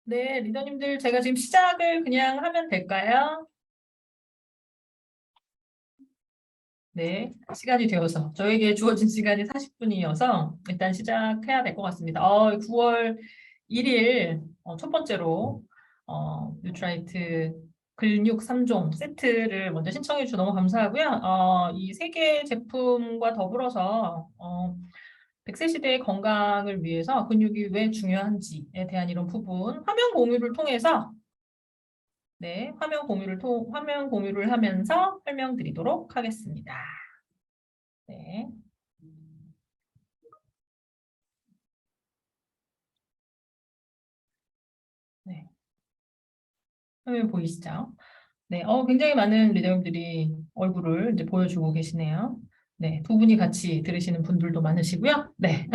네, 리더님들 제가 지금 시작을 그냥 하면 될까요? 네, 시간이 되어서 저에게 주어진 시간이 40분이어서 일단 시작해야 될 것 같습니다. 9월 1일 첫 번째로 뉴트라이트 근육 3종 세트를 먼저 신청해 주셔서 너무 감사하고요. 이 세 개 제품과 더불어서 100세 시대의 건강을 위해서 근육이 왜 중요한지에 대한 이런 부분 화면 공유를 통해서 네, 화면 공유를 하면서 설명드리도록 하겠습니다. 네. 네. 화면 보이시죠? 네. 굉장히 많은 리더님들이 얼굴을 이제 보여주고 계시네요. 네. 두 분이 같이 들으시는 분들도 많으시고요. 네.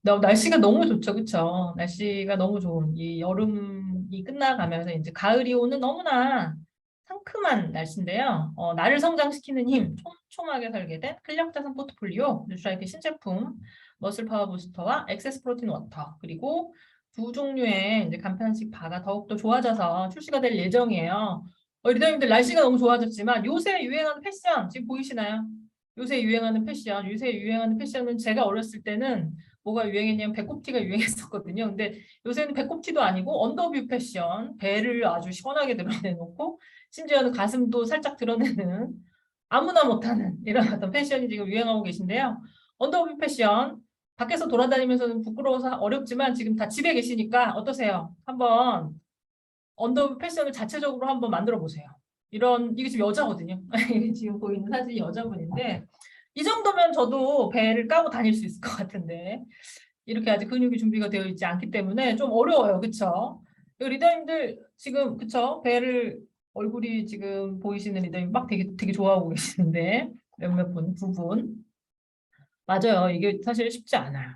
날씨가 너무 좋죠. 그쵸? 날씨가 너무 좋은 이 여름이 끝나가면서 이제 가을이 오는 너무나 상큼한 날씨인데요. 나를 성장시키는 힘, 촘촘하게 설계된 근력 자산 포트폴리오, 뉴트라이트 신제품, 머슬 파워 부스터와 액세스 프로틴 워터, 그리고 두 종류의 이제 간편식 바가 더욱더 좋아져서 출시가 될 예정이에요. 리더님들 날씨가 너무 좋아졌지만 요새 유행하는 패션 지금 보이시나요? 요새 유행하는 패션은 제가 어렸을 때는 뭐가 유행했냐면 배꼽티가 유행했었거든요. 근데 요새는 배꼽티도 아니고 언더뷰 패션, 배를 아주 시원하게 드러내놓고 심지어는 가슴도 살짝 드러내는 아무나 못하는 이런 어떤 패션이 지금 유행하고 계신데요. 언더뷰 패션 밖에서 돌아다니면서는 부끄러워서 어렵지만 지금 다 집에 계시니까 어떠세요? 한번 언더뷰 패션을 자체적으로 한번 만들어 보세요. 이게 지금 여자거든요. 지금 보이는 사진이 여자분인데 이 정도면 저도 배를 까고 다닐 수 있을 것 같은데 이렇게 아직 근육이 준비가 되어 있지 않기 때문에 좀 어려워요. 그쵸? 리더님들 지금 그쵸? 얼굴이 지금 보이시는 리더님 막 되게 좋아하고 계시는데 몇몇 분, 두 분. 맞아요. 이게 사실 쉽지 않아요.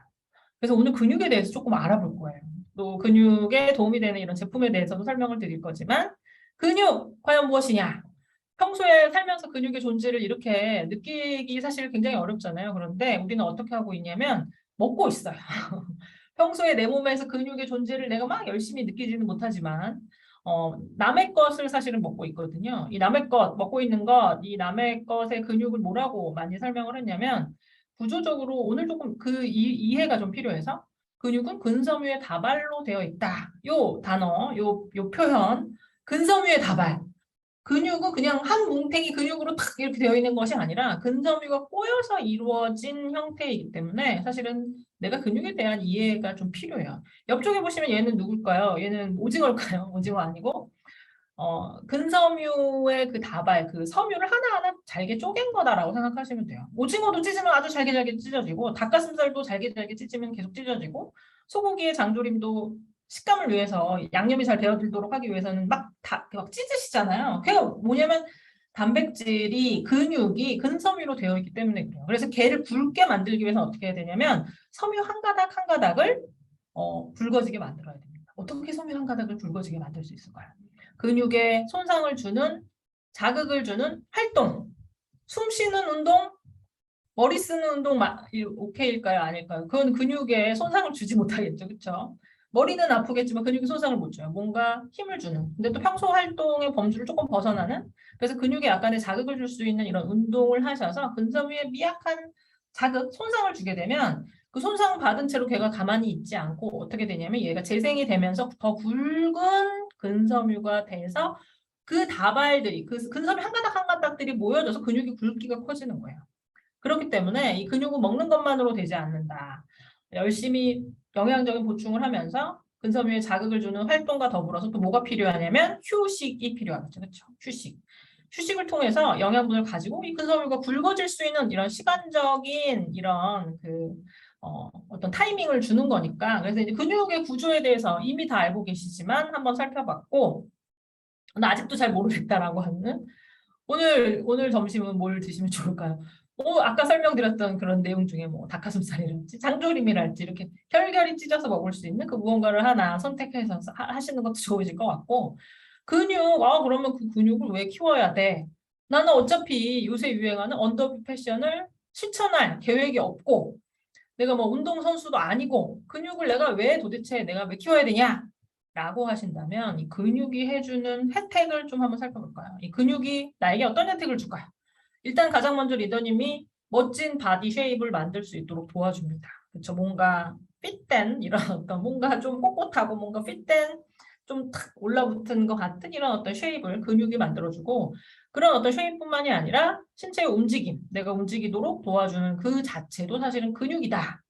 그래서 오늘 근육에 대해서 조금 알아볼 거예요. 또 근육에 도움이 되는 이런 제품에 대해서도 설명을 드릴 거지만 근육 과연 무엇이냐? 평소에 살면서 근육의 존재를 이렇게 느끼기 사실 굉장히 어렵잖아요. 그런데 우리는 어떻게 하고 있냐면 먹고 있어요. 평소에 내 몸에서 근육의 존재를 내가 막 열심히 느끼지는 못하지만 남의 것을 사실은 먹고 있거든요. 이 남의 것, 먹고 있는 것, 이 남의 것의 근육을 뭐라고 많이 설명을 했냐면 구조적으로 오늘 조금 이해가 좀 필요해서 근육은 근섬유의 다발로 되어 있다. 요 단어, 요 표현, 근섬유의 다발. 근육은 그냥 한 뭉탱이 근육으로 탁 이렇게 되어 있는 것이 아니라 근섬유가 꼬여서 이루어진 형태이기 때문에 사실은 내가 근육에 대한 이해가 좀 필요해요. 옆쪽에 보시면 얘는 누굴까요? 얘는 오징어일까요? 오징어 아니고 근섬유의 그 다발, 그 섬유를 하나하나 잘게 쪼갠 거다라고 생각하시면 돼요. 오징어도 찢으면 아주 잘게 잘게 찢어지고 닭가슴살도 잘게 잘게 찢으면 계속 찢어지고 소고기의 장조림도 식감을 위해서 양념이 잘 배어들도록 하기 위해서는 막 찢으시잖아요. 그게 뭐냐면 단백질이 근육이 근섬유로 되어 있기 때문에 그래요. 그래서 걔를 굵게 만들기 위해서 어떻게 해야 되냐면 섬유 한 가닥 한 가닥을 굵어지게 만들어야 됩니다. 어떻게 섬유 한 가닥을 굵어지게 만들 수 있을까요? 근육에 손상을 주는 자극을 주는 활동, 숨 쉬는 운동, 머리 쓰는 운동 오케이일까요? 아닐까요? 그건 근육에 손상을 주지 못하겠죠. 그렇죠? 머리는 아프겠지만 근육에 손상을 못 줘요. 뭔가 힘을 주는. 근데 또 평소 활동의 범주를 조금 벗어나는 그래서 근육에 약간의 자극을 줄 수 있는 이런 운동을 하셔서 근섬유에 미약한 자극, 손상을 주게 되면 그 손상 받은 채로 걔가 가만히 있지 않고 어떻게 되냐면 얘가 재생이 되면서 더 굵은 근섬유가 돼서 그 다발들이 그 근섬유 한 가닥 한 가닥들이 모여져서 근육이 굵기가 커지는 거예요. 그렇기 때문에 이 근육은 먹는 것만으로 되지 않는다. 열심히 영양적인 보충을 하면서 근섬유에 자극을 주는 활동과 더불어서 또 뭐가 필요하냐면 휴식이 필요하겠죠. 그렇죠? 휴식. 휴식을 통해서 영양분을 가지고 이 근섬유가 굵어질 수 있는 이런 시간적인 이런 어떤 타이밍을 주는 거니까 그래서 이제 근육의 구조에 대해서 이미 다 알고 계시지만 한번 살펴봤고 나 아직도 잘 모르겠다라고 하는 오늘 점심은 뭘 드시면 좋을까요? 아까 설명드렸던 그런 내용 중에 뭐 닭가슴살이랄지 장조림이랄지 이렇게 결결이 찢어서 먹을 수 있는 그 무언가를 하나 선택해서 하시는 것도 좋으실 것 같고 그러면 그 근육을 왜 키워야 돼? 나는 어차피 요새 유행하는 언더뷰 패션을 실천할 계획이 없고 내가 뭐 운동선수도 아니고 근육을 내가 왜 도대체 내가 왜 키워야 되냐? 라고 하신다면 이 근육이 해주는 혜택을 좀 한번 살펴볼까요? 이 근육이 나에게 어떤 혜택을 줄까요? 일단 가장 먼저 리더님이 멋진 바디 쉐입을 만들 수 있도록 도와줍니다. 그렇죠? 뭔가 핏된 이런 어떤 뭔가 좀 꼿꼿하고 뭔가 핏된 좀 탁 올라붙은 것 같은 이런 어떤 쉐입을 근육이 만들어주고 그런 어떤 쉐입뿐만이 아니라 신체의 움직임, 내가 움직이도록 도와주는 그 자체도 사실은 근육이다.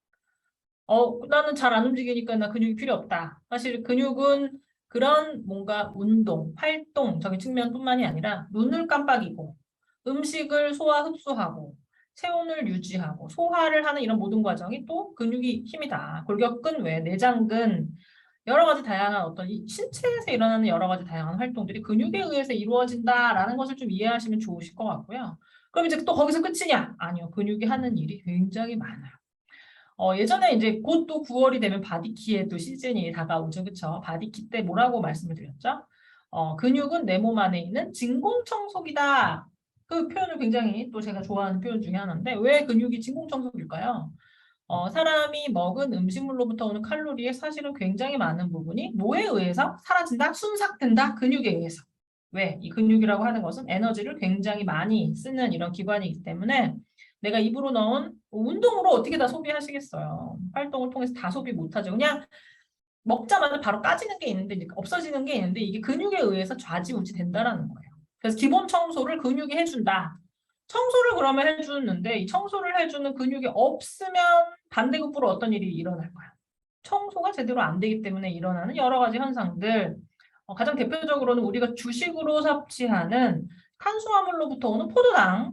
나는 잘 안 움직이니까 나 근육이 필요 없다. 사실 근육은 그런 뭔가 운동, 활동적인 측면뿐만이 아니라 눈을 깜빡이고 음식을 소화 흡수하고 체온을 유지하고 소화를 하는 이런 모든 과정이 또 근육이 힘이다. 골격근 외 내장근 여러 가지 다양한 어떤 이 신체에서 일어나는 여러 가지 다양한 활동들이 근육에 의해서 이루어진다라는 것을 좀 이해하시면 좋으실 것 같고요. 그럼 이제 또 거기서 끝이냐? 아니요. 근육이 하는 일이 굉장히 많아요. 예전에 이제 곧 또 9월이 되면 바디키의 또 시즌이 다가오죠. 그쵸? 바디키 때 뭐라고 말씀을 드렸죠? 근육은 내 몸 안에 있는 진공청소기다. 그 표현을 굉장히 또 제가 좋아하는 표현 중에 하나인데 왜 근육이 진공청소기일까요? 사람이 먹은 음식물로부터 오는 칼로리의 사실은 굉장히 많은 부분이 뭐에 의해서 사라진다? 순삭된다? 근육에 의해서. 왜? 이 근육이라고 하는 것은 에너지를 굉장히 많이 쓰는 이런 기관이기 때문에 내가 입으로 넣은 운동으로 어떻게 다 소비하시겠어요. 활동을 통해서 다 소비 못하죠. 그냥 먹자마자 바로 까지는 게 있는데 없어지는 게 있는데 이게 근육에 의해서 좌지우지 된다라는 거예요. 그래서 기본 청소를 근육이 해준다. 청소를 그러면 해주는데 이 청소를 해주는 근육이 없으면 반대급부로 어떤 일이 일어날까요? 청소가 제대로 안 되기 때문에 일어나는 여러 가지 현상들. 가장 대표적으로는 우리가 주식으로 섭취하는 탄수화물로부터 오는 포도당.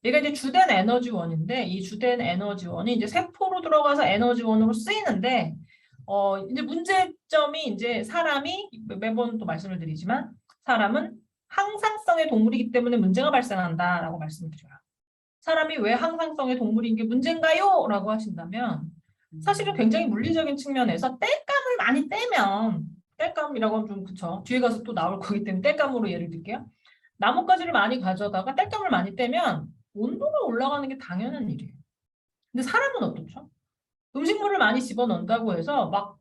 얘가 이제 주된 에너지원인데 이 주된 에너지원이 이제 세포로 들어가서 에너지원으로 쓰이는데 이제 문제점이 이제 사람이 매번 또 말씀을 드리지만 사람은 항상성의 동물이기 때문에 문제가 발생한다라고 말씀드려요. 사람이 왜 항상성의 동물인 게 문제인가요? 라고 하신다면 사실은 굉장히 물리적인 측면에서 땔감을 많이 떼면 땔감이라고 하면 좀 그쵸. 뒤에 가서 또 나올 거기 때문에 땔감으로 예를 들게요. 나뭇가지를 많이 가져다가 땔감을 많이 떼면 온도가 올라가는 게 당연한 일이에요. 근데 사람은 어떻죠? 음식물을 많이 집어넣는다고 해서 막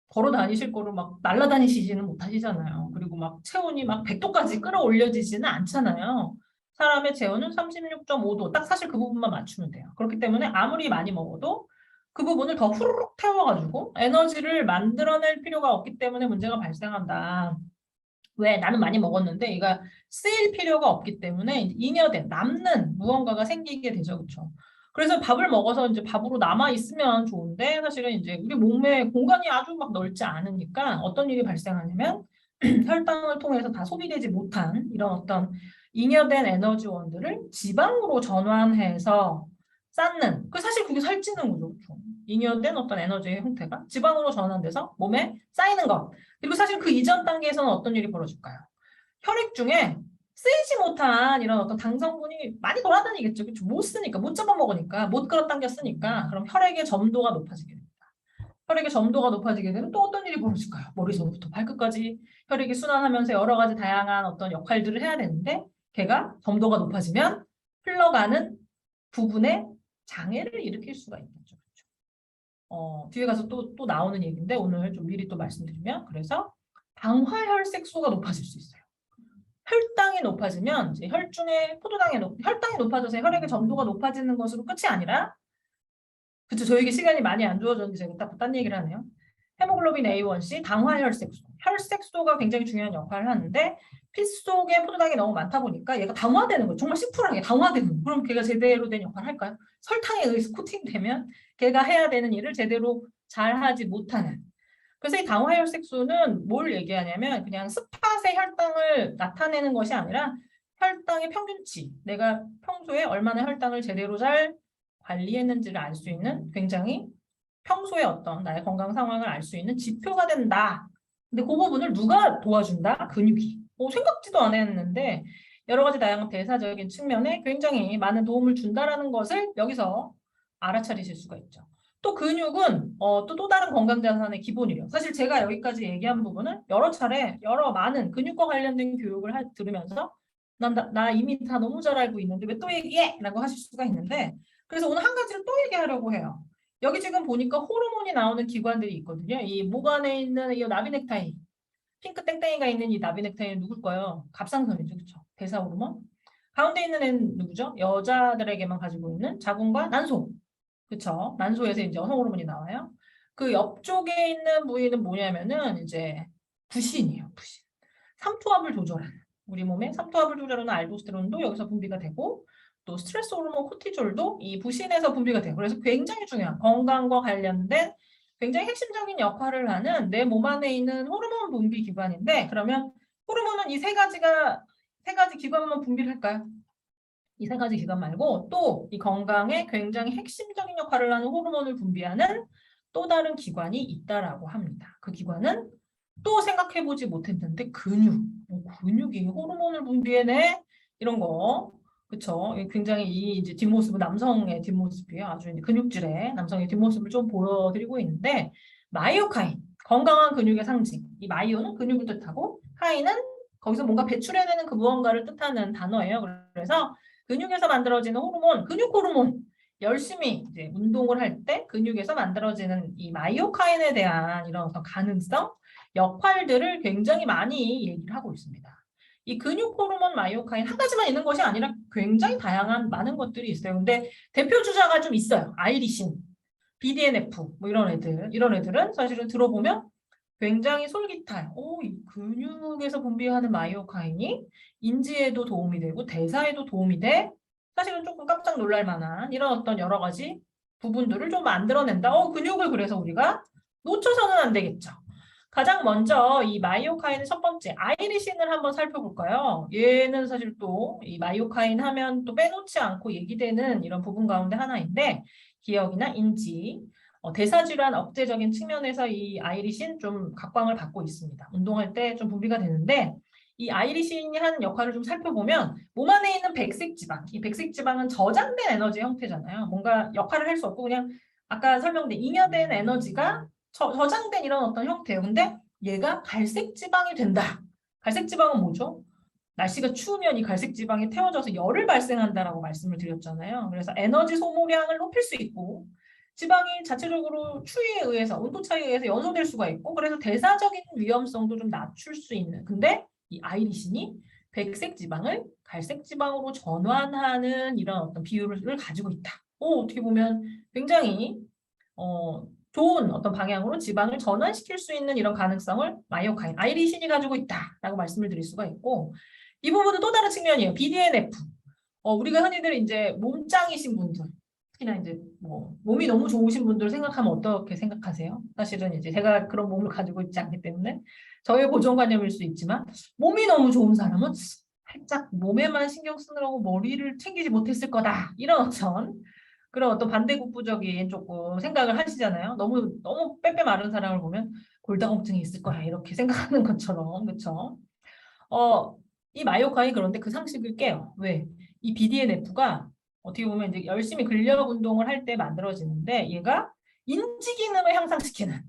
걸어 다니실 거로 막 날아다니시지는 못하시잖아요. 그리고 막 체온이 막 100도까지 끌어올려지지는 않잖아요. 사람의 체온은 36.5도. 딱 사실 그 부분만 맞추면 돼요. 그렇기 때문에 아무리 많이 먹어도 그 부분을 더 후루룩 태워가지고 에너지를 만들어낼 필요가 없기 때문에 문제가 발생한다. 왜? 나는 많이 먹었는데 이가 쓰일 필요가 없기 때문에 잉여된 남는 무언가가 생기게 되죠. 그렇죠? 그래서 밥을 먹어서 이제 밥으로 남아 있으면 좋은데 사실은 이제 우리 몸에 공간이 아주 막 넓지 않으니까 어떤 일이 발생하냐면 혈당을 통해서 다 소비되지 못한 이런 어떤 잉여된 에너지원들을 지방으로 전환해서 쌓는 그 사실 그게 살찌는 거죠. 그렇죠? 잉여된 어떤 에너지의 형태가 지방으로 전환돼서 몸에 쌓이는 것. 그리고 사실 그 이전 단계에서는 어떤 일이 벌어질까요? 혈액 중에 쓰이지 못한 이런 어떤 당성분이 많이 돌아다니겠죠. 그렇죠? 못 쓰니까, 못 잡아먹으니까, 못 끌어당겨 쓰니까 그럼 혈액의 점도가 높아지게 됩니다. 혈액의 점도가 높아지게 되면 또 어떤 일이 벌어질까요? 머리서부터 발끝까지 혈액이 순환하면서 여러 가지 다양한 어떤 역할들을 해야 되는데 걔가 점도가 높아지면 흘러가는 부분에 장애를 일으킬 수가 있는 거죠. 뒤에 가서 또 나오는 얘기인데 오늘 좀 미리 또 말씀드리면 그래서 방화혈색소가 높아질 수 있어요. 혈당이 높아지면 이제 혈중에 혈당이 높아져서 혈액의 점도가 높아지는 것으로 끝이 아니라 그쵸 저에게 시간이 많이 안 주어졌는데 제가 딴 얘기를 하네요. 헤모글로빈 A1C, 당화혈색소. 혈색소가 굉장히 중요한 역할을 하는데 피 속에 포도당이 너무 많다 보니까 얘가 당화되는 거예요. 정말 심플하게 당화되는 거예요. 그럼 걔가 제대로 된 역할을 할까요? 설탕에 의해서 코팅되면 걔가 해야 되는 일을 제대로 잘 하지 못하는. 그래서 이 당화혈색소는 뭘 얘기하냐면 그냥 스팟의 혈당을 나타내는 것이 아니라 혈당의 평균치. 내가 평소에 얼마나 혈당을 제대로 잘 관리했는지를 알 수 있는 굉장히 평소에 어떤 나의 건강 상황을 알 수 있는 지표가 된다. 근데 그 부분을 누가 도와준다? 근육이. 생각지도 안 했는데 여러 가지 다양한 대사적인 측면에 굉장히 많은 도움을 준다라는 것을 여기서 알아차리실 수가 있죠. 또 근육은 또 다른 건강 자산의 기본이래요. 사실 제가 여기까지 얘기한 부분은 여러 차례 여러 많은 근육과 관련된 교육을 들으면서 나 이미 다 너무 잘 알고 있는데 왜 또 얘기해? 라고 하실 수가 있는데 그래서 오늘 한 가지를 또 얘기하려고 해요. 여기 지금 보니까 호르몬이 나오는 기관들이 있거든요. 이 목 안에 있는 이 나비 넥타이. 핑크 땡땡이가 있는 이 나비넥타이는 누굴까요? 갑상선이죠. 그렇죠? 대사 호르몬. 가운데 있는 애는 누구죠? 여자들에게만 가지고 있는 자궁과 난소. 그렇죠? 난소에서 이제 여성 호르몬이 나와요. 그 옆쪽에 있는 부위는 뭐냐면은 이제 부신이에요. 부신. 삼투압을 조절하는. 우리 몸의 삼투압을 조절하는 알도스테론도 여기서 분비가 되고 또 스트레스 호르몬 코티졸도 이 부신에서 분비가 돼요. 그래서 굉장히 중요한 건강과 관련된 굉장히 핵심적인 역할을 하는 내 몸 안에 있는 호르몬 분비 기관인데 그러면 호르몬은 이 세 가지 기관만 분비를 할까요? 이 세 가지 기관 말고 또 이 건강에 굉장히 핵심적인 역할을 하는 호르몬을 분비하는 또 다른 기관이 있다라고 합니다. 그 기관은 또 생각해보지 못했는데 근육. 근육이 호르몬을 분비해내? 이런 거. 그쵸? 굉장히 이 이제 뒷모습은 남성의 뒷모습이에요. 아주 이제 근육질의 남성의 뒷모습을 좀 보여드리고 있는데 마이오카인, 건강한 근육의 상징. 이 마이오는 근육을 뜻하고 카인은 거기서 뭔가 배출해내는 그 무언가를 뜻하는 단어예요. 그래서 근육에서 만들어지는 호르몬, 근육 호르몬. 열심히 이제 운동을 할 때 근육에서 만들어지는 이 마이오카인에 대한 이런 어떤 가능성, 역할들을 굉장히 많이 얘기를 하고 있습니다. 이 근육 호르몬 마이오카인 한 가지만 있는 것이 아니라 굉장히 다양한 많은 것들이 있어요. 근데 대표 주자가 좀 있어요. 아이리신, BDNF 뭐 이런 애들은 사실은 들어보면 굉장히 솔깃해요. 이 근육에서 분비하는 마이오카인이 인지에도 도움이 되고 대사에도 도움이 돼. 사실은 조금 깜짝 놀랄 만한 이런 어떤 여러 가지 부분들을 좀 만들어낸다. 근육을 그래서 우리가 놓쳐서는 안 되겠죠. 가장 먼저 이 마이오카인의 첫 번째 아이리신을 한번 살펴볼까요? 얘는 사실 또 이 마이오카인 하면 또 빼놓지 않고 얘기되는 이런 부분 가운데 하나인데 기억이나 인지, 대사질환 억제적인 측면에서 이 아이리신 좀 각광을 받고 있습니다. 운동할 때 좀 분비가 되는데 이 아이리신이 하는 역할을 좀 살펴보면 몸 안에 있는 백색 지방, 이 백색 지방은 저장된 에너지 형태잖아요. 뭔가 역할을 할 수 없고 그냥 아까 설명된 잉여된 에너지가 저장된 이런 어떤 형태예요. 근데 얘가 갈색 지방이 된다. 갈색 지방은 뭐죠? 날씨가 추우면 이 갈색 지방이 태워져서 열을 발생한다라고 말씀을 드렸잖아요. 그래서 에너지 소모량을 높일 수 있고 지방이 자체적으로 추위에 의해서 온도 차이에 의해서 연소될 수가 있고 그래서 대사적인 위험성도 좀 낮출 수 있는 근데 이 아이리신이 백색 지방을 갈색 지방으로 전환하는 이런 어떤 비율을 가지고 있다. 어떻게 보면 굉장히 좋은 어떤 방향으로 지방을 전환시킬 수 있는 이런 가능성을 마이오카인, 아이리신이 가지고 있다라고 말씀을 드릴 수가 있고 이 부분은 또 다른 측면이에요. BDNF. 우리가 흔히들 이제 몸짱이신 분들, 특히나 이제 뭐 몸이 너무 좋으신 분들 생각하면 어떻게 생각하세요? 사실은 이제 제가 그런 몸을 가지고 있지 않기 때문에 저의 고정관념일 수 있지만 몸이 너무 좋은 사람은 살짝 몸에만 신경 쓰느라고 머리를 챙기지 못했을 거다. 이런 그런 어떤 반대급부적인 조금 생각을 하시잖아요. 너무 빼빼 마른 사람을 보면 골다공증이 있을 거야 이렇게 생각하는 것처럼 그렇죠? 이 마이오카인 그런데 그 상식을 깨요. 왜? 이 BDNF가 어떻게 보면 이제 열심히 근력 운동을 할 때 만들어지는데 얘가 인지 기능을 향상시키는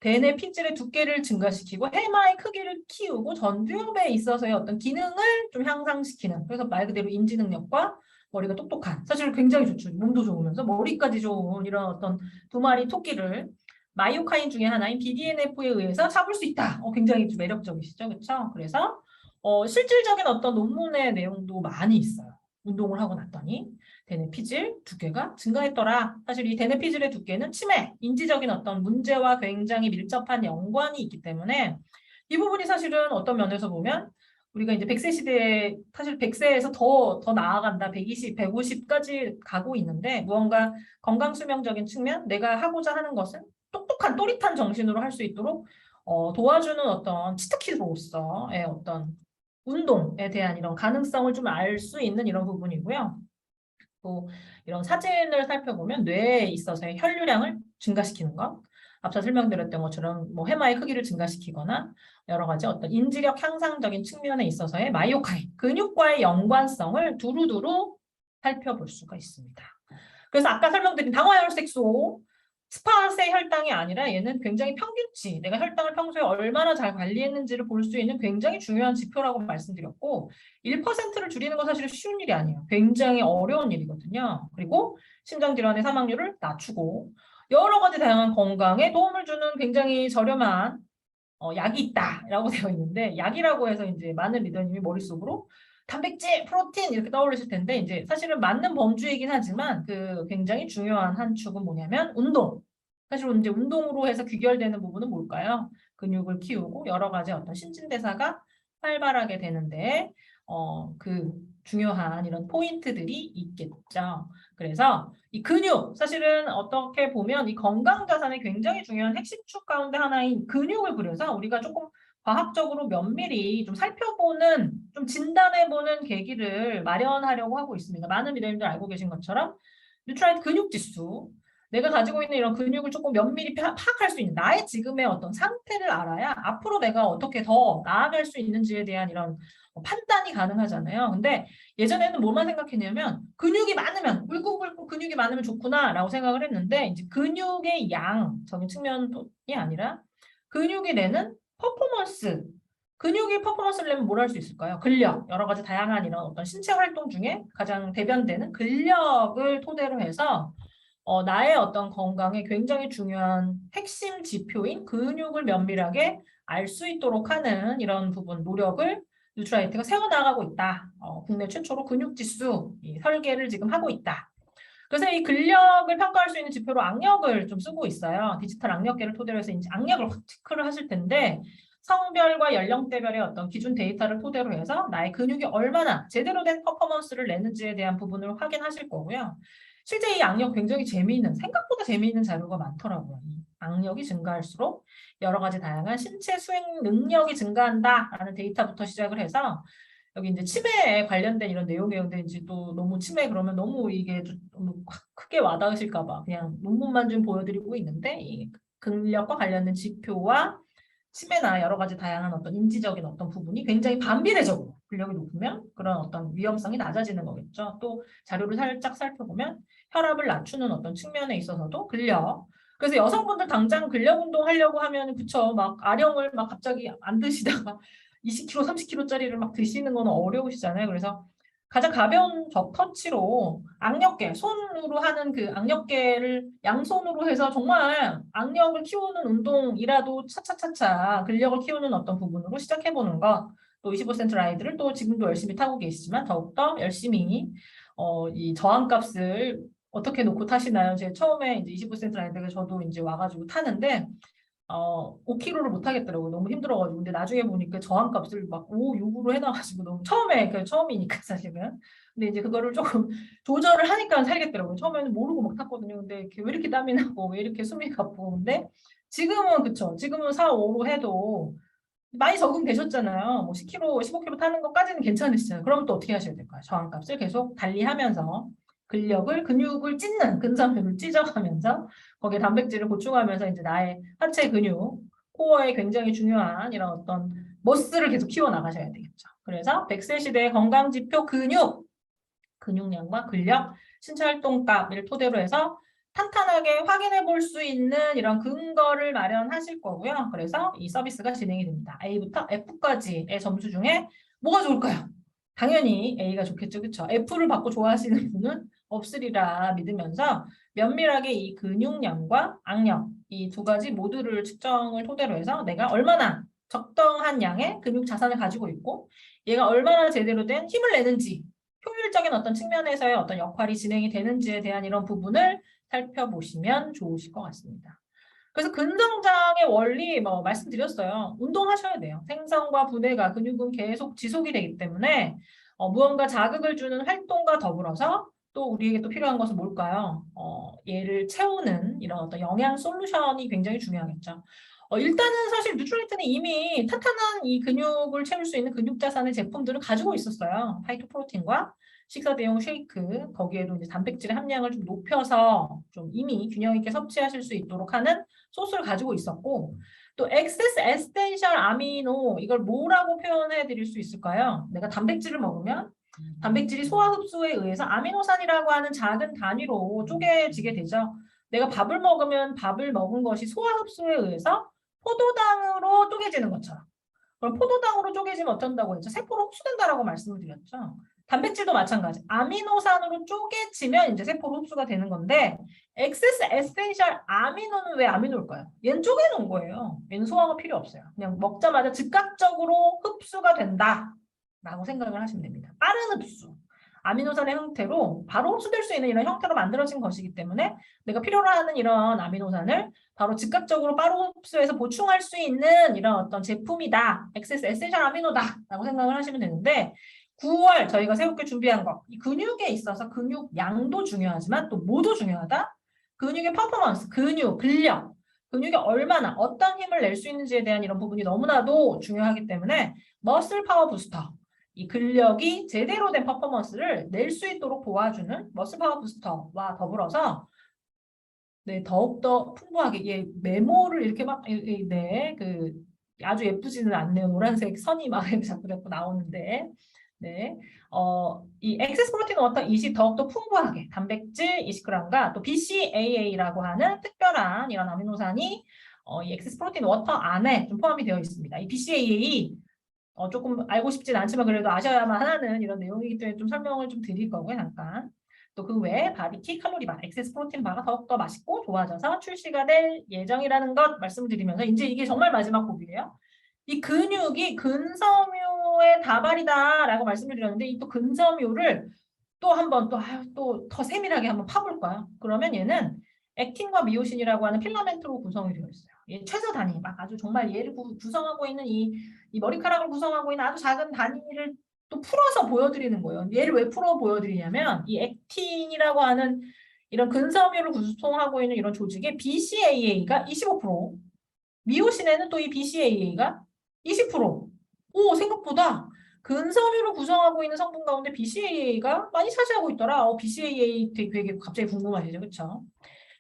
대뇌 피질의 두께를 증가시키고 해마의 크기를 키우고 전두엽에 있어서의 어떤 기능을 좀 향상시키는 그래서 말 그대로 인지 능력과 머리가 똑똑한 사실 굉장히 좋죠. 몸도 좋으면서 머리까지 좋은 이런 어떤 두 마리 토끼를 마이오카인 중에 하나인 BDNF에 의해서 잡을 수 있다. 굉장히 좀 매력적이시죠. 그렇죠? 그래서 실질적인 어떤 논문의 내용도 많이 있어요. 운동을 하고 났더니 대뇌 피질 두께가 증가했더라. 사실 이 대뇌 피질의 두께는 치매, 인지적인 어떤 문제와 굉장히 밀접한 연관이 있기 때문에 이 부분이 사실은 어떤 면에서 보면 우리가 이제 100세 시대에 사실 100세에서 더 나아간다. 120, 150까지 가고 있는데 무언가 건강수명적인 측면 내가 하고자 하는 것은 똑똑한 또릿한 정신으로 할 수 있도록 도와주는 어떤 치트키로서의 어떤 운동에 대한 이런 가능성을 좀 알 수 있는 이런 부분이고요. 또 이런 사진을 살펴보면 뇌에 있어서의 혈류량을 증가시키는 것, 앞서 설명드렸던 것처럼 뭐 해마의 크기를 증가시키거나 여러 가지 어떤 인지력 향상적인 측면에 있어서의 마이오카인, 근육과의 연관성을 두루두루 살펴볼 수가 있습니다. 그래서 아까 설명드린 당화혈색소, 스파세 혈당이 아니라 얘는 굉장히 평균치, 내가 혈당을 평소에 얼마나 잘 관리했는지를 볼 수 있는 굉장히 중요한 지표라고 말씀드렸고 1%를 줄이는 건 사실 쉬운 일이 아니에요. 굉장히 어려운 일이거든요. 그리고 심장질환의 사망률을 낮추고 여러 가지 다양한 건강에 도움을 주는 굉장히 저렴한 약이 있다라고 되어 있는데 약이라고 해서 이제 많은 리더님이 머릿속으로 단백질, 프로틴 이렇게 떠올리실 텐데 이제 사실은 맞는 범주이긴 하지만 그 굉장히 중요한 한 축은 뭐냐면 운동. 사실 이제 운동으로 해서 귀결되는 부분은 뭘까요? 근육을 키우고 여러 가지 어떤 신진대사가 활발하게 되는데 그 중요한 이런 포인트들이 있겠죠. 그래서 이 근육, 사실은 어떻게 보면 이 건강 자산의 굉장히 중요한 핵심 축 가운데 하나인 근육을 그려서 우리가 조금 과학적으로 면밀히 좀 살펴보는, 좀 진단해보는 계기를 마련하려고 하고 있습니다. 많은 리더님들 알고 계신 것처럼 뉴트라이트 근육 지수, 내가 가지고 있는 이런 근육을 조금 면밀히 파악할 수 있는 나의 지금의 어떤 상태를 알아야 앞으로 내가 어떻게 더 나아갈 수 있는지에 대한 이런 판단이 가능하잖아요. 근데 예전에는 뭐만 생각했냐면 근육이 많으면 울고불고 근육이 많으면 좋구나라고 생각을 했는데 이제 근육의 양적인 측면이 아니라 근육이 내는 퍼포먼스, 근육이 퍼포먼스를 내면 뭘 할 수 있을까요? 근력, 여러 가지 다양한 이런 어떤 신체 활동 중에 가장 대변되는 근력을 토대로 해서 나의 어떤 건강에 굉장히 중요한 핵심 지표인 근육을 면밀하게 알 수 있도록 하는 이런 부분 노력을 뉴트라이트가 세워나가고 있다. 국내 최초로 근육지수 설계를 지금 하고 있다. 그래서 이 근력을 평가할 수 있는 지표로 악력을 좀 쓰고 있어요. 디지털 악력계를 토대로 해서 이제 악력을 확 체크를 하실 텐데 성별과 연령대별의 어떤 기준 데이터를 토대로 해서 나의 근육이 얼마나 제대로 된 퍼포먼스를 내는지에 대한 부분을 확인하실 거고요. 실제 이 악력 굉장히 재미있는, 생각보다 재미있는 자료가 많더라고요. 이 악력이 증가할수록 여러 가지 다양한 신체 수행 능력이 증가한다라는 데이터부터 시작을 해서 여기 이제 치매에 관련된 이런 내용이었는데 이제 또 너무 치매 그러면 너무 이게 좀 너무 크게 와닿으실까 봐 그냥 논문만 좀 보여드리고 있는데 이 근력과 관련된 지표와 치매나 여러 가지 다양한 어떤 인지적인 어떤 부분이 굉장히 반비례적으로 근력이 높으면 그런 어떤 위험성이 낮아지는 거겠죠. 또 자료를 살짝 살펴보면 혈압을 낮추는 어떤 측면에 있어서도 근력. 그래서 여성분들 당장 근력 운동 하려고 하면 그쵸 막 아령을 막 갑자기 안 드시다가 20kg, 30kg짜리를 막 드시는 건 어려우시잖아요. 그래서 가장 가벼운 터치로 악력계, 손으로 하는 그 악력계를 양손으로 해서 정말 악력을 키우는 운동이라도 차차차차 근력을 키우는 어떤 부분으로 시작해보는 것. 또 25센트 라이드를 또 지금도 열심히 타고 계시지만 더욱더 열심히 이 저항값을 어떻게 놓고 타시나요? 제가 처음에 이제 25센트 라이드가 저도 이제 와가지고 타는데 5kg를 못 하겠더라고요. 너무 힘들어가지고. 근데 나중에 보니까 저항값을 막 5, 6으로 해놔가지고 너무 처음에, 그 처음이니까 사실은. 근데 이제 그거를 조금 조절을 하니까 살겠더라고요. 처음에는 모르고 막 탔거든요. 근데 왜 이렇게 땀이 나고 왜 이렇게 숨이 가쁘고. 근데 지금은 그쵸. 지금은 4, 5로 해도 많이 적응되셨잖아요. 뭐 10kg, 15kg 타는 것까지는 괜찮으시잖아요. 그럼 또 어떻게 하셔야 될까요? 저항값을 계속 달리하면서 근력을, 근육을 찢는 근섬유를 찢어가면서 거기에 단백질을 보충하면서 이제 나의 하체 근육, 코어에 굉장히 중요한 이런 어떤 머슬을 계속 키워 나가셔야 되겠죠. 그래서 100세 시대의 건강 지표 근육, 근육량과 근력, 신체 활동값을 토대로 해서 탄탄하게 확인해 볼 수 있는 이런 근거를 마련하실 거고요. 그래서 이 서비스가 진행이 됩니다. A부터 F까지의 점수 중에 뭐가 좋을까요? 당연히 A가 좋겠죠. 그렇죠? F를 받고 좋아하시는 분은 없으리라 믿으면서 면밀하게 이 근육량과 악력 이 두 가지 모두를 측정을 토대로 해서 내가 얼마나 적당한 양의 근육 자산을 가지고 있고 얘가 얼마나 제대로 된 힘을 내는지 효율적인 어떤 측면에서의 어떤 역할이 진행이 되는지에 대한 이런 부분을 살펴보시면 좋으실 것 같습니다. 그래서 근성장의 원리 뭐 말씀드렸어요. 운동하셔야 돼요. 생성과 분해가 근육은 계속 지속이 되기 때문에 무언가 자극을 주는 활동과 더불어서 또 우리에게 또 필요한 것은 뭘까요? 얘를 채우는 이런 어떤 영양 솔루션이 굉장히 중요하겠죠. 일단은 사실 뉴트리트는 이미 탄탄한 이 근육을 채울 수 있는 근육 자산의 제품들을 가지고 있었어요. 파이토프로틴과 식사 대용 쉐이크, 거기에도 이제 단백질의 함량을 좀 높여서 좀 이미 균형 있게 섭취하실 수 있도록 하는 소스를 가지고 있었고, 또 엑세스 에센셜 아미노, 이걸 뭐라고 표현해 드릴 수 있을까요? 내가 단백질을 먹으면 단백질이 소화 흡수에 의해서 아미노산이라고 하는 작은 단위로 쪼개지게 되죠. 내가 밥을 먹으면 밥을 먹은 것이 소화 흡수에 의해서 포도당으로 쪼개지는 것처럼. 그럼 포도당으로 쪼개지면 어쩐다고 했죠? 세포로 흡수된다라고 말씀을 드렸죠. 단백질도 마찬가지. 아미노산으로 쪼개지면 이제 세포로 흡수가 되는 건데 엑세스 에센셜 아미노는 왜 아미노일까요? 얘는 쪼개놓은 거예요. 얘는 소화가 필요 없어요. 그냥 먹자마자 즉각적으로 흡수가 된다라고 생각을 하시면 됩니다. 빠른 흡수. 아미노산의 형태로 바로 흡수될 수 있는 이런 형태로 만들어진 것이기 때문에 내가 필요로 하는 이런 아미노산을 바로 즉각적으로 빠르게 흡수해서 보충할 수 있는 이런 어떤 제품이다. 엑세스 에센셜 아미노다라고 생각을 하시면 되는데 9월 저희가 새롭게 준비한 거, 이 근육에 있어서 근육 양도 중요하지만 또 뭐도 중요하다? 근육의 퍼포먼스, 근육, 근력, 근육이 얼마나 어떤 힘을 낼 수 있는지에 대한 이런 부분이 너무나도 중요하기 때문에 머슬 파워 부스터, 이 근력이 제대로 된 퍼포먼스를 낼 수 있도록 도와주는 머슬 파워 부스터와 더불어서 네, 더욱더 풍부하게 예, 메모를 이렇게 막 네, 그 아주 예쁘지는 않네요. 노란색 선이 막 자꾸 나오는데 네, 이 엑세스 프로틴 워터 20 더욱더 풍부하게 단백질 20g과 또 BCAA라고 하는 특별한 이런 아미노산이 이 엑세스 프로틴 워터 안에 좀 포함이 되어 있습니다. 이 BCAA 조금 알고 싶진 않지만 그래도 아셔야만 하는 이런 내용이기 때문에 좀 설명을 좀 드릴 거고요, 잠깐. 또 그 외에 바비키 칼로리바, 엑세스 프로틴 바가 더욱더 맛있고 좋아져서 출시가 될 예정이라는 것 말씀드리면서 이제 이게 정말 마지막 곡이에요. 이 근육이 근섬유의 다발이다라고 말씀을 드렸는데 이 또 근섬유를 또 한번 또 더 세밀하게 한번 파볼까요? 그러면 얘는 액틴과 미오신이라고 하는 필라멘트로 구성이 되어 있어요. 얘 최소 단위, 막 아주 정말 얘를 구성하고 있는 이 머리카락을 구성하고 있는 아주 작은 단위를 또 풀어서 보여드리는 거예요. 얘를 왜 풀어 보여드리냐면 이 액틴이라고 하는 이런 근섬유를 구성하고 있는 이런 조직에 BCAA가 25%, 미오신에는 또 이 BCAA가 20%. 오, 생각보다 근섬유를 구성하고 있는 성분 가운데 BCAA가 많이 차지하고 있더라. BCAA 되게 갑자기 궁금하시죠? 그렇죠?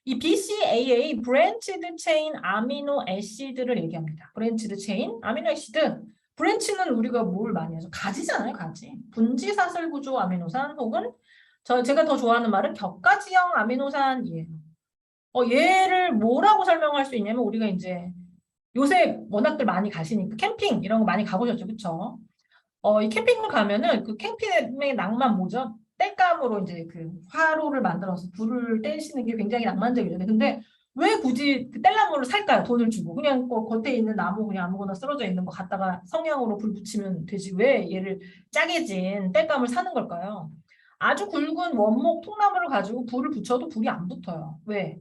이 BCAA, 브랜치드 체인 아미노 애시드를 얘기합니다. 브랜치드 체인 아미노 애시드. 브랜치는 우리가 뭘 많이 하죠? 가지잖아요, 가지. 분지사슬 구조 아미노산 혹은 제가 더 좋아하는 말은 격가지형 아미노산이에요. 얘를 뭐라고 설명할 수 있냐면 우리가 이제 요새 워낙들 많이 가시니까 캠핑 이런 거 많이 가보셨죠, 그렇죠? 이 캠핑을 가면은 그 캠핑의 낭만 뭐죠? 땔감으로 이제 그 화로를 만들어서 불을 떼시는 게 굉장히 낭만적이죠. 근데 왜 굳이 그 뗄나무를 살까요? 돈을 주고 그냥 겉에 있는 나무 그냥 아무거나 쓰러져 있는 거 갖다가 성냥으로 불 붙이면 되지 왜 얘를 짜게 진 땔감을 사는 걸까요? 아주 굵은 원목 통나무를 가지고 불을 붙여도 불이 안 붙어요. 왜?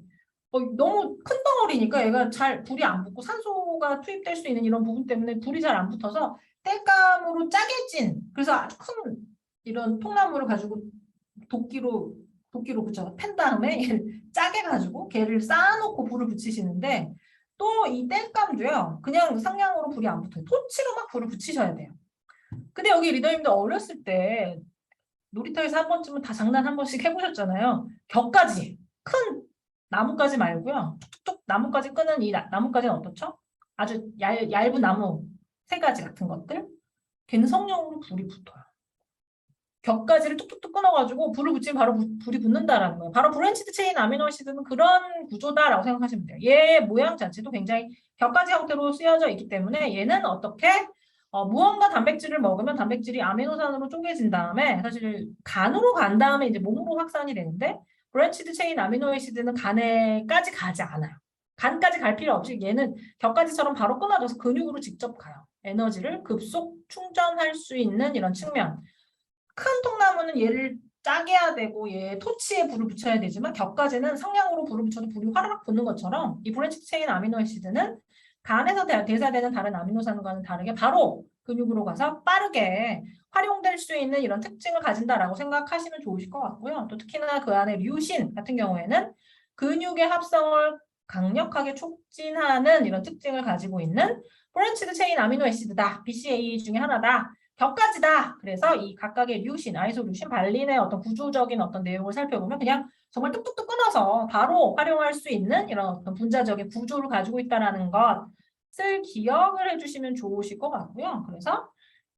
너무 큰 덩어리니까 얘가 잘 불이 안 붙고 산소가 투입될 수 있는 이런 부분 때문에 불이 잘 안 붙어서 땔감으로 짜게 찐 그래서 아주 큰 이런 통나무를 가지고 도끼로 그쵸 팬 다음에 짜게 가지고 걔를 쌓아놓고 불을 붙이시는데 또 이 땔감도요 그냥 상냥으로 불이 안 붙어요. 토치로 막 불을 붙이셔야 돼요. 근데 여기 리더님들 어렸을 때 놀이터에서 한 번쯤은 다 장난 한 번씩 해보셨잖아요. 격가지 큰 나뭇가지 말고요. 툭툭툭 나뭇가지 끄는 이 나뭇가지는 어떻죠? 아주 얇은 나무 세 가지 같은 것들. 걔는 성령으로 불이 붙어요. 격가지를 뚝뚝뚝 끊어가지고 불을 붙이면 바로 불이 붙는다라는 거예요. 바로 브랜치드 체인 아미노아시드는 그런 구조다라고 생각하시면 돼요. 얘 모양 자체도 굉장히 격가지 형태로 쓰여져 있기 때문에 얘는 어떻게 무언가 단백질을 먹으면 단백질이 아미노산으로 쪼개진 다음에 사실 간으로 간 다음에 이제 몸으로 확산이 되는데 브랜치드 체인 아미노아시드는 간에까지 가지 않아요. 간까지 갈 필요 없이 얘는 격가지처럼 바로 끊어져서 근육으로 직접 가요. 에너지를 급속 충전할 수 있는 이런 측면. 큰 통나무는 얘를 짜게 해야 되고 얘 토치에 불을 붙여야 되지만 격가지는 성냥으로 불을 붙여도 불이 화르륵 붙는 것처럼 이 브랜치 체인 아미노애시드는 간에서 대사되는 다른 아미노산과는 다르게 바로 근육으로 가서 빠르게 활용될 수 있는 이런 특징을 가진다라고 생각하시면 좋으실 것 같고요. 또 특히나 그 안에 류신 같은 경우에는 근육의 합성을 강력하게 촉진하는 이런 특징을 가지고 있는 브랜치드 체인 아미노애시드다. BCAA 중에 하나다. 격가지다. 그래서 이 각각의 류신, 아이소류신, 발린의 어떤 구조적인 어떤 내용을 살펴보면 그냥 정말 뚝뚝뚝 끊어서 바로 활용할 수 있는 이런 어떤 분자적인 구조를 가지고 있다는 것을 기억을 해주시면 좋으실 것 같고요. 그래서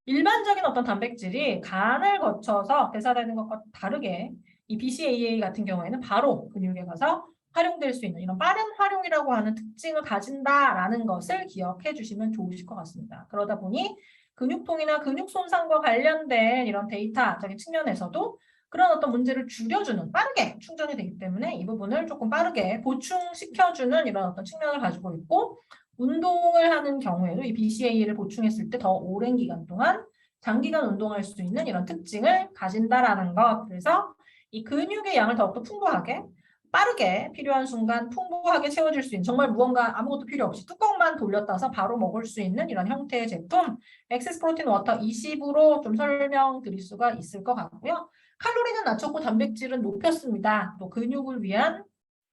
일반적인 어떤 단백질이 간을 거쳐서 대사되는 것과 다르게 이 BCAA 같은 경우에는 바로 근육에 가서 활용될 수 있는 이런 빠른 활용이라고 하는 특징을 가진다라는 것을 기억해 주시면 좋으실 것 같습니다. 그러다 보니 근육통이나 근육 손상과 관련된 이런 데이터적인 측면에서도 그런 어떤 문제를 줄여주는 빠르게 충전이 되기 때문에 이 부분을 조금 빠르게 보충시켜주는 이런 어떤 측면을 가지고 있고 운동을 하는 경우에도 이 BCAA를 보충했을 때 더 오랜 기간 동안 장기간 운동할 수 있는 이런 특징을 가진다라는 것. 그래서 이 근육의 양을 더욱더 풍부하게 빠르게 필요한 순간 풍부하게 채워질 수 있는 정말 무언가 아무것도 필요 없이 뚜껑만 돌렸다서 바로 먹을 수 있는 이런 형태의 제품 엑세스 프로틴 워터 20으로 좀 설명드릴 수가 있을 것 같고요. 칼로리는 낮췄고 단백질은 높였습니다. 또 근육을 위한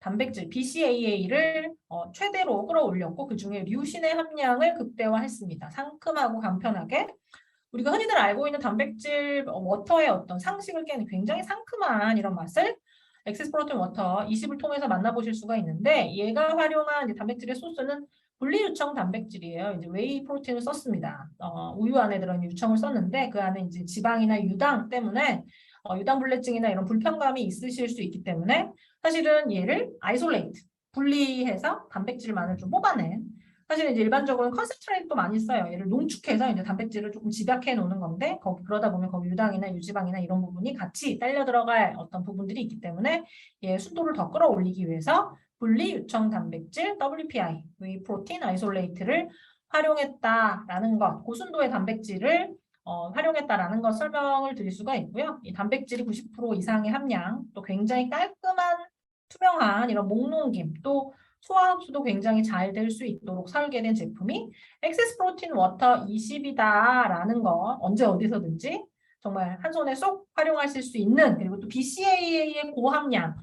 단백질 BCAA를 최대로 끌어올렸고 그중에 류신의 함량을 극대화했습니다. 상큼하고 간편하게 우리가 흔히들 알고 있는 단백질 워터의 어떤 상식을 깨는 굉장히 상큼한 이런 맛을 엑세스 프로틴 워터 20을 통해서 만나보실 수가 있는데 얘가 활용한 이제 단백질의 소스는 분리유청 단백질이에요. 이제 웨이 프로틴을 썼습니다. 우유 안에 들어있는 유청을 썼는데 그 안에 이제 지방이나 유당 때문에 유당불내증이나 이런 불편감이 있으실 수 있기 때문에 사실은 얘를 아이솔레이트 분리해서 단백질만을 좀 뽑아낸 사실 이제 일반적으로는 컨센트레이트도 많이 써요. 얘를 농축해서 이제 단백질을 조금 집약해 놓는 건데 그러다 보면 거기 유당이나 유지방이나 이런 부분이 같이 딸려 들어갈 어떤 부분들이 있기 때문에 얘 순도를 더 끌어올리기 위해서 분리 유청 단백질 WPI, 웨이 프로틴 아이솔레이트를 활용했다라는 것, 고순도의 단백질을 활용했다라는 것 설명을 드릴 수가 있고요. 이 단백질이 90% 이상의 함량, 또 굉장히 깔끔한 투명한 이런 목넘김, 또 소화 흡수도 굉장히 잘 될 수 있도록 설계된 제품이 엑세스 프로틴 워터 20이다라는 거 언제 어디서든지 정말 한 손에 쏙 활용하실 수 있는 그리고 또 BCAA의 고함량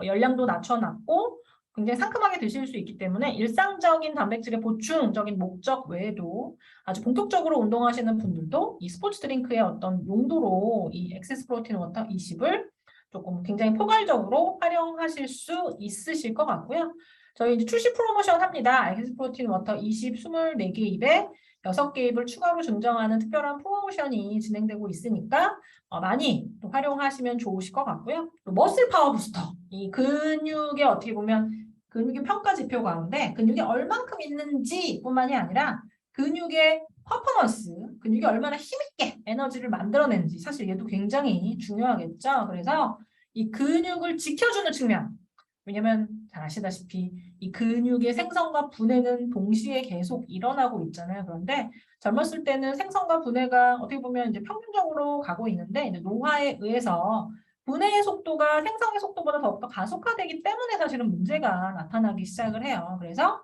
열량도 낮춰놨고 굉장히 상큼하게 드실 수 있기 때문에 일상적인 단백질의 보충적인 목적 외에도 아주 본격적으로 운동하시는 분들도 이 스포츠 드링크의 어떤 용도로 이 엑세스 프로틴 워터 20을 조금 굉장히 포괄적으로 활용하실 수 있으실 것 같고요. 저희 이제 출시 프로모션 합니다. 엑세스 프로틴 워터 20 24개 입에 6개 입을 추가로 증정하는 특별한 프로모션이 진행되고 있으니까 많이 또 활용하시면 좋으실 것 같고요. 또 머슬 파워 부스터. 이 근육의 어떻게 보면 근육의 평가 지표 가운데 근육이 얼만큼 있는지 뿐만이 아니라 근육의 퍼포먼스, 근육이 얼마나 힘있게 에너지를 만들어내는지 사실 얘도 굉장히 중요하겠죠. 그래서 이 근육을 지켜주는 측면 왜냐면 잘 아시다시피 이 근육의 생성과 분해는 동시에 계속 일어나고 있잖아요. 그런데 젊었을 때는 생성과 분해가 어떻게 보면 이제 평균적으로 가고 있는데 이제 노화에 의해서 분해의 속도가 생성의 속도보다 더욱더 가속화되기 때문에 사실은 문제가 나타나기 시작을 해요. 그래서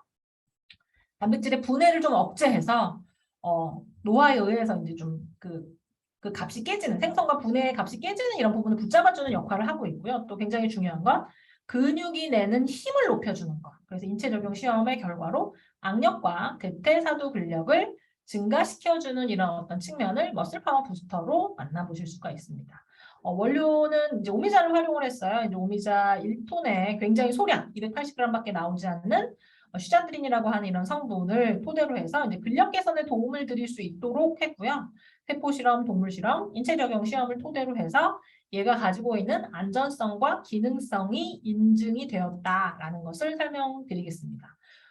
단백질의 분해를 좀 억제해서 노화에 의해서 이제 좀 그 값이 깨지는 생성과 분해의 값이 깨지는 이런 부분을 붙잡아주는 역할을 하고 있고요. 또 굉장히 중요한 건 근육이 내는 힘을 높여주는 것. 그래서 인체 적용 시험의 결과로 악력과 대퇴사두 근력을 증가시켜주는 이런 어떤 측면을 머슬 파워 부스터로 만나보실 수가 있습니다. 원료는 이제 오미자를 활용을 했어요. 이제 오미자 1톤에 굉장히 소량 280g밖에 나오지 않는 슈잔드린이라고 하는 이런 성분을 토대로 해서 이제 근력 개선에 도움을 드릴 수 있도록 했고요. 세포 실험, 동물 실험, 인체 적용 시험을 토대로 해서 얘가 가지고 있는 안전성과 기능성이 인증이 되었다라는 것을 설명드리겠습니다.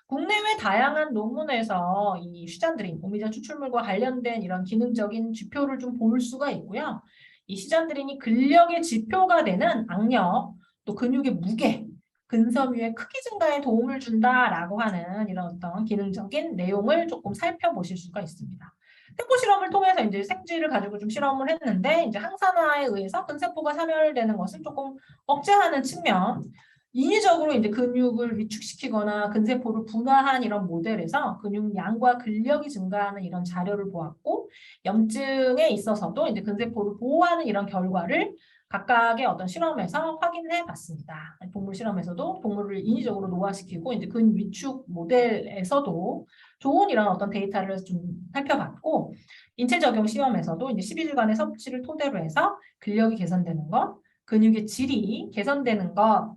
국내외 다양한 논문에서 이 슈잔드린, 오미자 추출물과 관련된 이런 기능적인 지표를 좀 볼 수가 있고요. 이 슈잔드린이 근력의 지표가 되는 악력, 또 근육의 무게, 근섬유의 크기 증가에 도움을 준다라고 하는 이런 어떤 기능적인 내용을 조금 살펴보실 수가 있습니다. 세포 실험을 통해서 이제 생쥐를 가지고 좀 실험을 했는데 이제 항산화에 의해서 근세포가 사멸되는 것을 조금 억제하는 측면, 인위적으로 이제 근육을 위축시키거나 근세포를 분화한 이런 모델에서 근육 양과 근력이 증가하는 이런 자료를 보았고 염증에 있어서도 이제 근세포를 보호하는 이런 결과를 각각의 어떤 실험에서 확인해 봤습니다. 동물 실험에서도 동물을 인위적으로 노화시키고 이제 근 위축 모델에서도 좋은 이런 어떤 데이터를 좀 살펴봤고 인체 적용 시험에서도 이제 12주간의 섭취를 토대로 해서 근력이 개선되는 것, 근육의 질이 개선되는 것,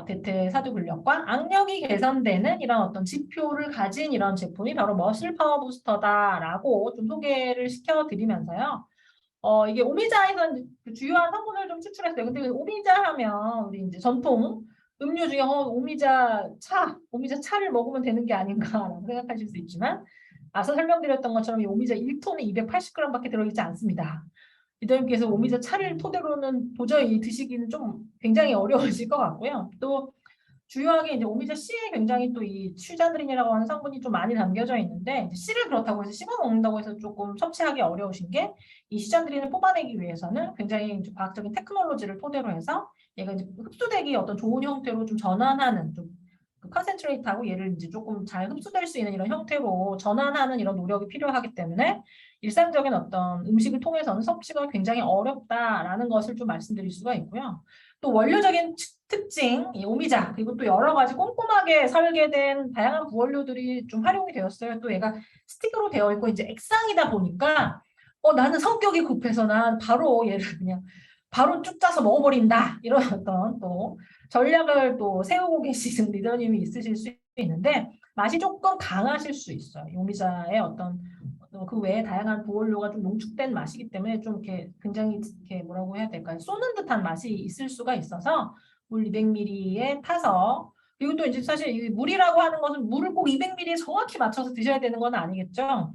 대퇴사두 근력과 악력이 개선되는 이런 어떤 지표를 가진 이런 제품이 바로 머슬 파워 부스터다라고 좀 소개를 시켜드리면서요. 이게 오미자에서 그 주요한 성분을 좀 추출했어요. 근데 그 오미자 하면 우리 이제 전통 음료 중에 오미자 차를 먹으면 되는 게 아닌가라고 생각하실 수 있지만 앞서 설명드렸던 것처럼 이 오미자 1톤에 280g밖에 들어있지 않습니다. 리더님께서 오미자 차를 토대로는 도저히 드시기는 좀 굉장히 어려우실 것 같고요. 또 주요하게 이제 오미자 C에 굉장히 또 이 슈잔드린이라고 하는 성분이 좀 많이 담겨져 있는데 C를 그렇다고 해서 씹어 먹는다고 해서 조금 섭취하기 어려우신 게 이 슈잔드린을 뽑아내기 위해서는 굉장히 이제 과학적인 테크놀로지를 토대로 해서 얘가 이제 흡수되기 어떤 좋은 형태로 좀 전환하는 좀 컨센트레이트하고 얘를 이제 조금 잘 흡수될 수 있는 이런 형태로 전환하는 이런 노력이 필요하기 때문에 일상적인 어떤 음식을 통해서는 섭취가 굉장히 어렵다라는 것을 좀 말씀드릴 수가 있고요. 또 원료적인 특징, 이 오미자, 그리고 또 여러 가지 꼼꼼하게 설계된 다양한 부원료들이 좀 활용이 되었어요. 또 얘가 스틱으로 되어 있고 이제 액상이다 보니까 나는 성격이 급해서 난 바로 얘를 그냥 바로 쭉 짜서 먹어버린다. 이런 어떤 또 전략을 또 세우고 계시는 리더님이 있으실 수 있는데 맛이 조금 강하실 수 있어요. 오미자의 어떤 그 외에 다양한 부원료가 좀 농축된 맛이기 때문에 좀 이렇게 굉장히 이렇게 뭐라고 해야 될까요? 쏘는 듯한 맛이 있을 수가 있어서 물 200ml에 타서 그리고 또 이제 사실 이 물이라고 하는 것은 물을 꼭 200ml에 정확히 맞춰서 드셔야 되는 건 아니겠죠.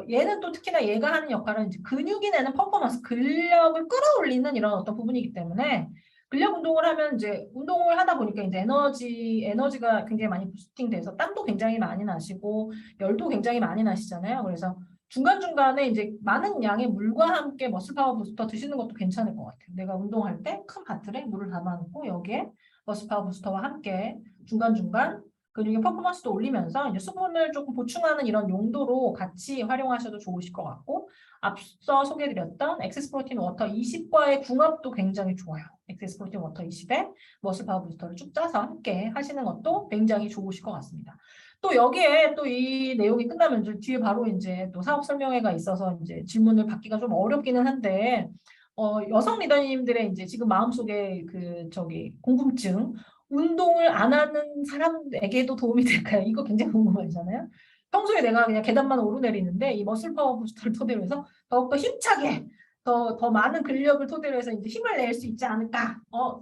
얘는 또 특히나 얘가 하는 역할은 이제 근육이 내는 퍼포먼스, 근력을 끌어올리는 이런 어떤 부분이기 때문에 근력 운동을 하면 이제 운동을 하다 보니까 이제 에너지가 굉장히 많이 부스팅돼서 땀도 굉장히 많이 나시고 열도 굉장히 많이 나시잖아요. 그래서 중간중간에 이제 많은 양의 물과 함께 머슬파워 부스터 드시는 것도 괜찮을 것 같아요. 내가 운동할 때 큰 바틀에 물을 담아놓고 여기에 머슬파워 부스터와 함께 중간중간 근육의 퍼포먼스도 올리면서 이제 수분을 조금 보충하는 이런 용도로 같이 활용하셔도 좋으실 것 같고 앞서 소개해드렸던 엑세스 프로틴 워터 20과의 궁합도 굉장히 좋아요. 엑세스 프로틴 워터 20에 머슬 파워 부스터를 쭉 짜서 함께 하시는 것도 굉장히 좋으실 것 같습니다. 또 여기에 또 이 내용이 끝나면 이제 뒤에 바로 이제 또 사업 설명회가 있어서 이제 질문을 받기가 좀 어렵기는 한데 여성 리더님들의 이제 지금 마음속에 그 저기 궁금증 운동을 안 하는 사람에게도 도움이 될까요? 이거 굉장히 궁금하잖아요. 평소에 내가 그냥 계단만 오르내리는데 이 머슬 파워 부스터를 토대로 해서 더욱더 힘차게 더 많은 근력을 토대로 해서 이제 힘을 낼 수 있지 않을까?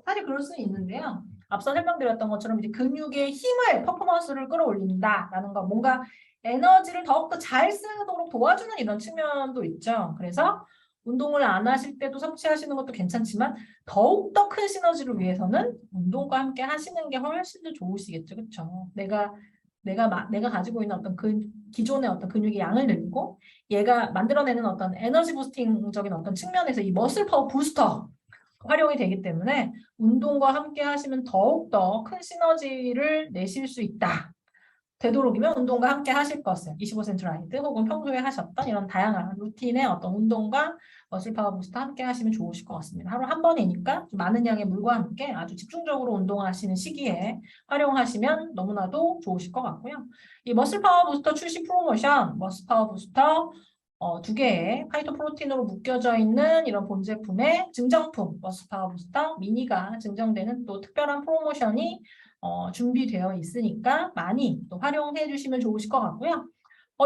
사실 그럴 수는 있는데요. 앞서 설명드렸던 것처럼 이제 근육의 힘을 퍼포먼스를 끌어올린다라는 거, 뭔가 에너지를 더욱더 잘 쓰도록 도와주는 이런 측면도 있죠. 그래서 운동을 안 하실 때도 섭취하시는 것도 괜찮지만 더욱더 큰 시너지를 위해서는 운동과 함께 하시는 게 훨씬 더 좋으시겠죠. 그렇죠? 내가 가지고 있는 어떤 기존의 어떤 근육의 양을 늘리고 얘가 만들어내는 어떤 에너지 부스팅적인 어떤 측면에서 이 머슬 파워 부스터 활용이 되기 때문에 운동과 함께 하시면 더욱더 큰 시너지를 내실 수 있다. 되도록이면 운동과 함께 하실 것을 25센트 라이드 혹은 평소에 하셨던 이런 다양한 루틴의 어떤 운동과 머슬 파워 부스터 함께 하시면 좋으실 것 같습니다. 하루 한 번이니까 좀 많은 양의 물과 함께 아주 집중적으로 운동하시는 시기에 활용하시면 너무나도 좋으실 것 같고요. 이 머슬 파워 부스터 출시 프로모션, 머슬 파워 부스터 두 개의 파이토프로틴으로 묶여져 있는 이런 본 제품의 증정품, 머슬 파워 부스터 미니가 증정되는 또 특별한 프로모션이 준비되어 있으니까 많이 또 활용해 주시면 좋으실 것 같고요.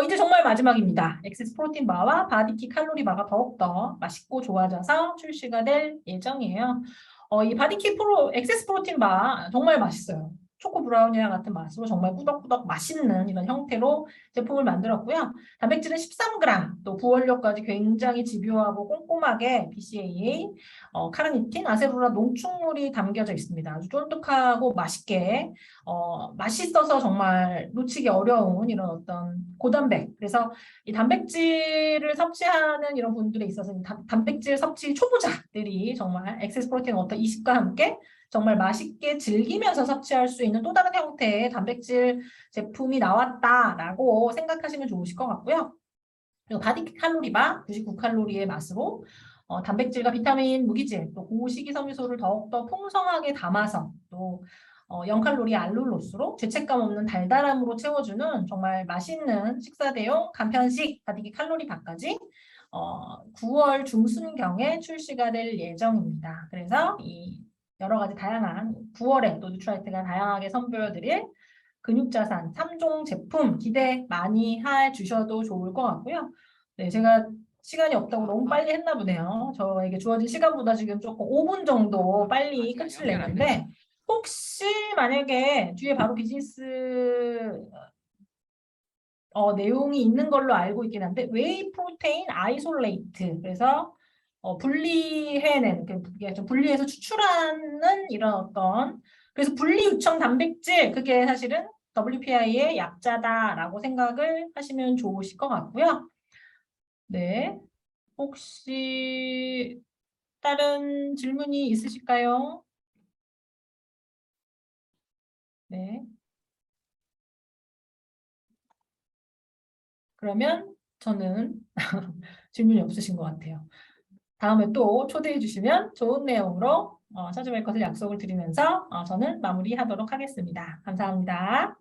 이제 정말 마지막입니다. 엑세스 프로틴 바와 바디키 칼로리 바가 더욱더 맛있고 좋아져서 출시가 될 예정이에요. 이 바디키 엑세스 프로틴 바 정말 맛있어요. 초코 브라우니와 같은 맛으로 정말 꾸덕꾸덕 맛있는 이런 형태로 제품을 만들었고요. 단백질은 13g, 또 부원료까지 굉장히 집요하고 꼼꼼하게 BCAA, 카르니틴, 아세로라 농축물이 담겨져 있습니다. 아주 쫀득하고 맛있게 맛있어서 정말 놓치기 어려운 이런 어떤 고단백. 그래서 이 단백질을 섭취하는 이런 분들에 있어서 단백질 섭취 초보자들이 정말 엑세스 프로틴 워터 20과 함께 정말 맛있게 즐기면서 섭취할 수 있는 또 다른 형태의 단백질 제품이 나왔다라고 생각하시면 좋으실 것 같고요. 그리고 바디 칼로리바 99칼로리의 맛으로 단백질과 비타민, 무기질, 또 고식이섬유소를 더욱더 풍성하게 담아서 또 0칼로리 알룰로스로 죄책감 없는 달달함으로 채워주는 정말 맛있는 식사 대용 간편식 바디기 칼로리바까지 9월 중순경에 출시가 될 예정입니다. 그래서 이 여러 가지 다양한 9월에 또 뉴트라이트가 다양하게 선보여드릴 근육자산 3종 제품 기대 많이 해주셔도 좋을 것 같고요. 네, 제가 시간이 없다고 너무 빨리 했나 보네요. 저에게 주어진 시간보다 지금 조금 5분 정도 빨리 끝을 냈는데 혹시 만약에 뒤에 바로 비즈니스 내용이 있는 걸로 알고 있긴 한데 웨이 프로테인 아이솔레이트 그래서 분리해낸 그게 좀 분리해서 추출하는 이런 어떤 그래서 분리유청 단백질 그게 사실은 WPI의 약자다라고 생각을 하시면 좋으실 것 같고요. 네, 혹시 다른 질문이 있으실까요? 네, 그러면 저는 질문이 없으신 것 같아요. 다음에 또 초대해 주시면 좋은 내용으로 찾아뵐 것을 약속을 드리면서 저는 마무리하도록 하겠습니다. 감사합니다.